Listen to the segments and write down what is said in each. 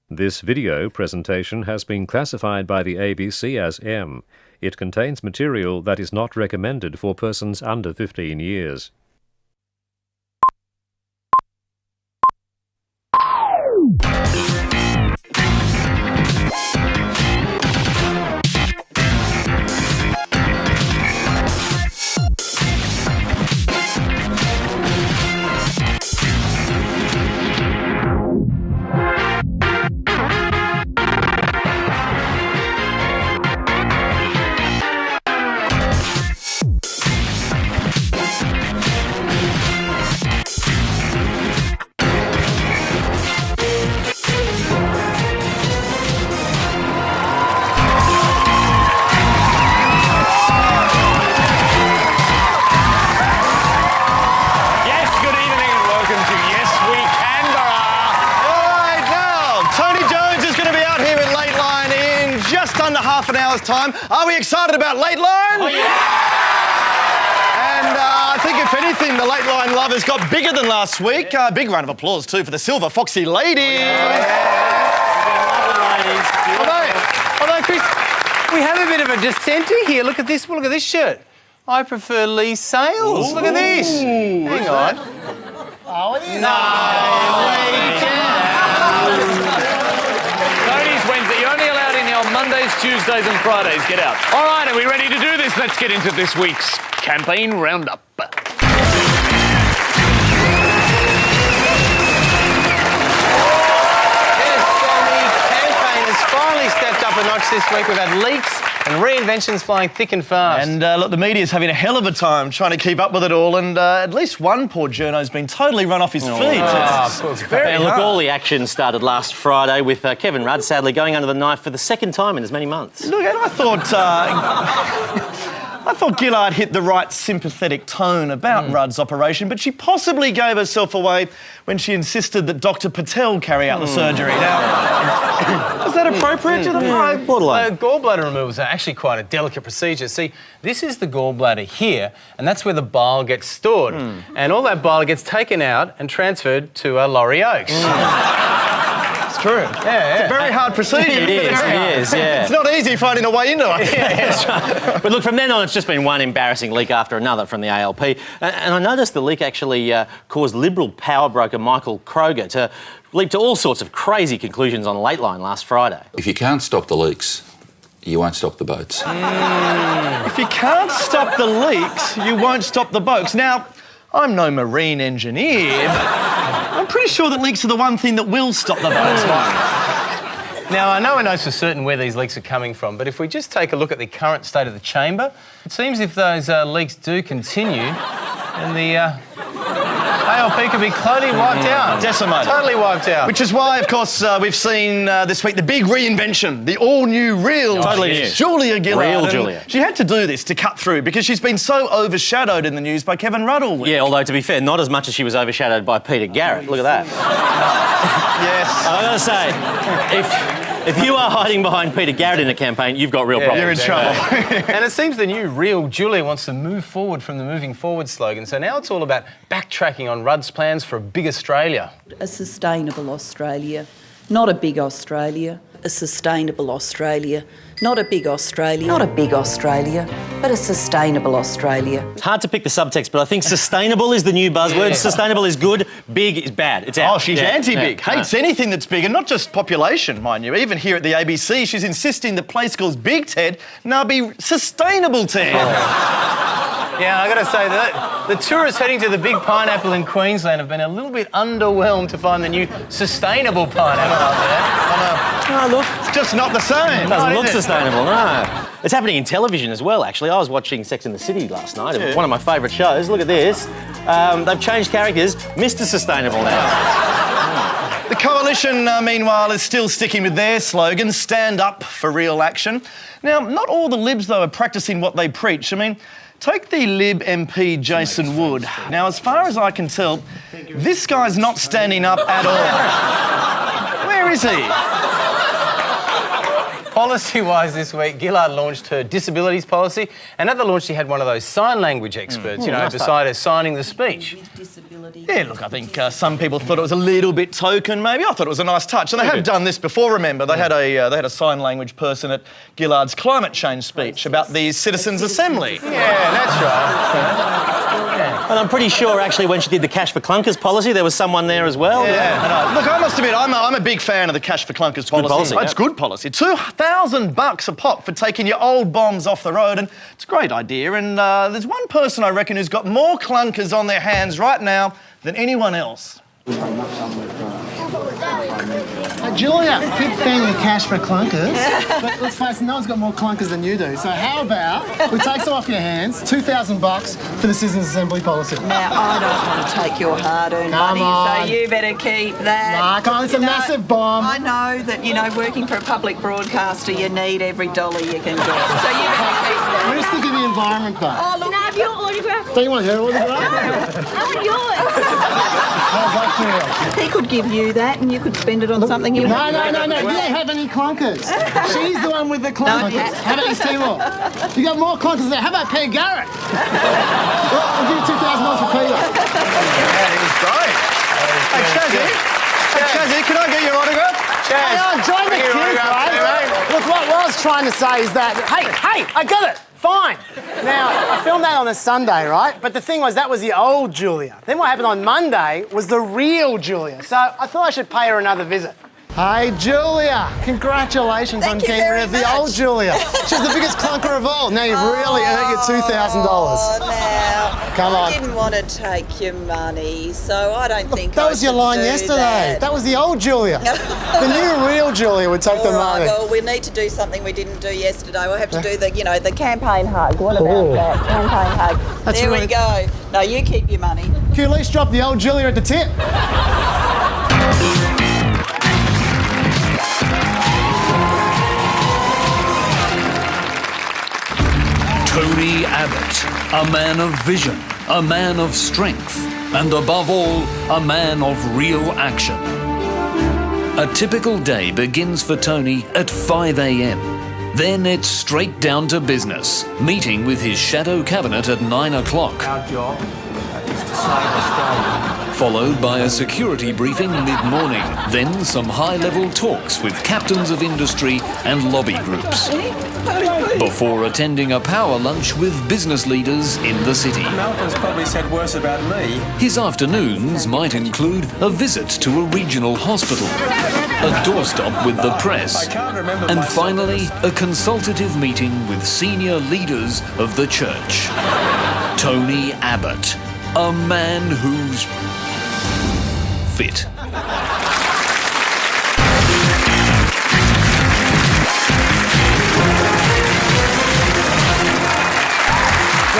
This video presentation has been classified by the ABC as M. It contains material that is not recommended for persons under 15 years. Under half an hour's time. Are we excited about Late Line? Oh, yeah! And I think, if anything, the Late Line lovers got bigger than last week. Big round of applause, too, for the Silver Foxy ladies. Although, Chris, we have a bit of a dissenter here. Look at this shirt. I prefer Lee Sales. Ooh. Look at this. Hang on. Oh, it is. No, Tony's Wednesday. You're only allowed in here on Mondays, Tuesdays and Fridays. Get out. All right, are we ready to do this? Let's get into this week's campaign roundup. Yes, the campaign has finally stepped up a notch this week. We've had leaks and reinventions flying thick and fast. And look, the media's having a hell of a time trying to keep up with it all, and at least one poor journo's been totally run off his feet. It's very hard. Look, all the action started last Friday with Kevin Rudd sadly going under the knife for the second time in as many months. Look, and I thought Gillard hit the right sympathetic tone about Rudd's operation, but she possibly gave herself away when she insisted that Dr. Patel carry out the surgery. Now, is that appropriate? Borderline. Gallbladder removal is actually quite a delicate procedure. See, this is the gallbladder here, and that's where the bile gets stored. And all that bile gets taken out and transferred to Laurie Oakes. It's true. Yeah. It's a very hard procedure. It is, yeah. It's not easy finding a way into it. That's right. But look, from then on, it's just been one embarrassing leak after another from the ALP. And I noticed the leak actually caused Liberal power broker Michael Kroger to leap to all sorts of crazy conclusions on Late Line last Friday. If you can't stop the leaks, you won't stop the boats. If you can't stop the leaks, you won't stop the boats. Now, I'm no marine engineer, but I'm pretty sure that leaks are the one thing that will stop the boats. Now, I know I know for certain where these leaks are coming from, but if we just take a look at the current state of the chamber, it seems if those leaks do continue, then the ALP could be totally wiped out. Decimated. Totally wiped out. Which is why, of course, we've seen this week the big reinvention, the all-new real Julia Gillard. Real Julia. She had to do this to cut through because she's been so overshadowed in the news by Kevin Rudd all week. Yeah, although, to be fair, not as much as she was overshadowed by Peter Garrett. Look at that. Yes. I've got to say, if you are hiding behind Peter Garrett in a campaign, you've got real problems. You're in trouble. And it seems the new real Julia wants to move forward from the moving forward slogan. So now it's all about backtracking on Rudd's plans for a big Australia. A sustainable Australia, not a big Australia. A sustainable Australia, not a big Australia. Not a big Australia, but a sustainable Australia. It's hard to pick the subtext, but I think sustainable is the new buzzword. Sustainable is good, big is bad. It's out. Oh, she's anti-big. Hates anything that's big, and not just population, mind you. Even here at the ABC, she's insisting that play school's Big Ted now be Sustainable Ted. Yeah, I got to say that the tourists heading to the big pineapple in Queensland have been a little bit underwhelmed to find the new sustainable pineapple up there. Oh, look. It's just not the same. It doesn't look sustainable, no. It's happening in television as well, actually. I was watching Sex and the City last night. It was one of my favourite shows. Look at this. They've changed characters. Mr. Sustainable now. The coalition, meanwhile, is still sticking with their slogan, stand up for real action. Now, not all the Libs, though, are practising what they preach. I mean, take the Lib MP Jason Wood. Now, as far as I can tell, this guy's not standing up at all. Where is he? policy-wise this week, Gillard launched her disabilities policy, and at the launch she had one of those sign language experts, beside her signing the speech. Yeah, look, I think some people thought it was a little bit token, maybe. I thought it was a nice touch. And they have done this before, remember. They had a sign language person at Gillard's climate change speech about the Citizens' Assembly. Yeah, that's right. And I'm pretty sure, actually, when she did the Cash for Clunkers policy, there was someone there as well. Yeah. Look, I must admit, I'm a big fan of the Cash for Clunkers policy. It's good policy. $2,000 a pop for taking your old bombs off the road, and it's a great idea. And there's one person, I reckon, who's got more clunkers on their hands right now than anyone else. Julia, keep fanning the cash for clunkers, but let's face it, no one's got more clunkers than you do. So how about we take some off your hands, $2,000 for the Citizens' Assembly policy? Now, I don't want to take your hard-earned money, so you better keep that. Nah, come on, it's a massive bomb. I know that, working for a public broadcaster, you need every dollar you can get. So you better keep that. We're just thinking of the environment, though. Oh, look, can I have your autograph? Don't you want her autograph? I want yours. How's that feel? He could give you that and you could spend it on something you No, you don't have any clunkers. She's the one with the clunkers. No, How about East Timor? You got more clunkers there. How about Peter Garrett? We'll give you $2,000 for Peter. That is great. Hey, Shazzy, can I get your autograph? Join the queue, right? Look, what I was trying to say is that, hey, I got it. Fine. Now, I filmed that on a Sunday, right? But the thing was, that was the old Julia. Then what happened on Monday was the real Julia. So I thought I should pay her another visit. Hey, Julia. Congratulations on getting rid of the old Julia. She's the biggest clunker of all. Now you've really earned your $2,000. Oh, now. Come on. I didn't want to take your money, so I don't think That was your line yesterday. That was the old Julia. The new real Julia would take the money. Well, we need to do something we didn't do yesterday. We'll have to do the campaign hug. What about that? Campaign hug. That's there really... we go. No, you keep your money. Can you at least drop the old Julia at the tip? Tony Abbott, a man of vision, a man of strength, and above all, a man of real action. A typical day begins for Tony at 5 a.m. Then it's straight down to business, meeting with his shadow cabinet at 9 o'clock. Our job is to save Australia. Followed by a security briefing mid-morning, then some high-level talks with captains of industry and lobby groups. Before attending a power lunch with business leaders in the city. Malcolm's probably said worse about me. His afternoons might include a visit to a regional hospital, a doorstop with the press, and finally a consultative meeting with senior leaders of the church. Tony Abbott, a man who's fit.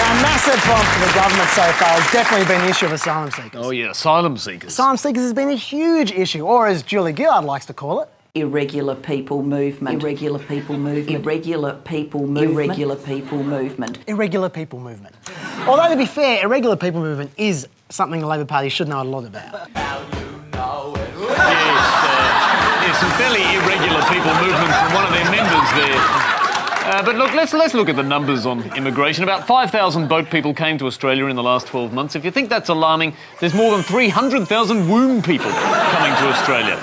A massive problem for the government so far has definitely been the issue of asylum seekers. Oh yeah, asylum seekers. Asylum seekers has been a huge issue, or as Julie Gillard likes to call it, Irregular people movement. Irregular people movement. Irregular people movement. Irregular people movement. irregular people movement. Although, to be fair, irregular people movement is something the Labor Party should know a lot about. Yes, some fairly irregular people movement from one of their members there. But look, let's look at the numbers on immigration. About 5,000 boat people came to Australia in the last 12 months. If you think that's alarming, there's more than 300,000 womb people coming to Australia.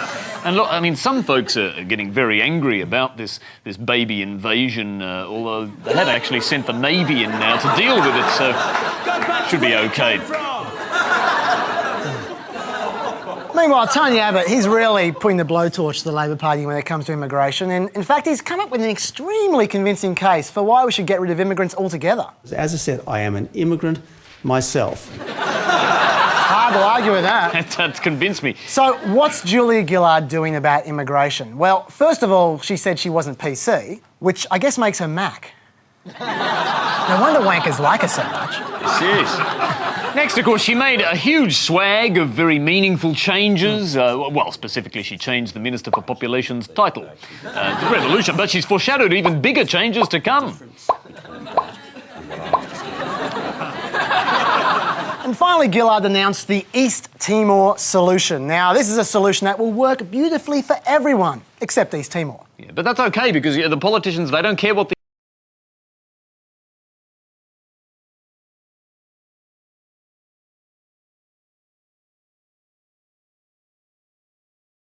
And look, I mean, some folks are getting very angry about this baby invasion, although they have actually sent the Navy in now to deal with it, so it should be okay. Meanwhile, Tony Abbott, he's really putting the blowtorch to the Labor Party when it comes to immigration. And in fact, he's come up with an extremely convincing case for why we should get rid of immigrants altogether. As I said, I am an immigrant myself. Hard to argue with that. That's convinced me. So what's Julia Gillard doing about immigration? Well, first of all, she said she wasn't PC, which I guess makes her Mac. No wonder wankers like her so much. Yes. Next, of course, she made a huge swag of very meaningful changes. Well, specifically, she changed the Minister for Population's title. It's a revolution, but she's foreshadowed even bigger changes to come. And finally, Gillard announced the East Timor solution. Now, this is a solution that will work beautifully for everyone, except East Timor. Yeah, but that's okay because the politicians, they don't care what the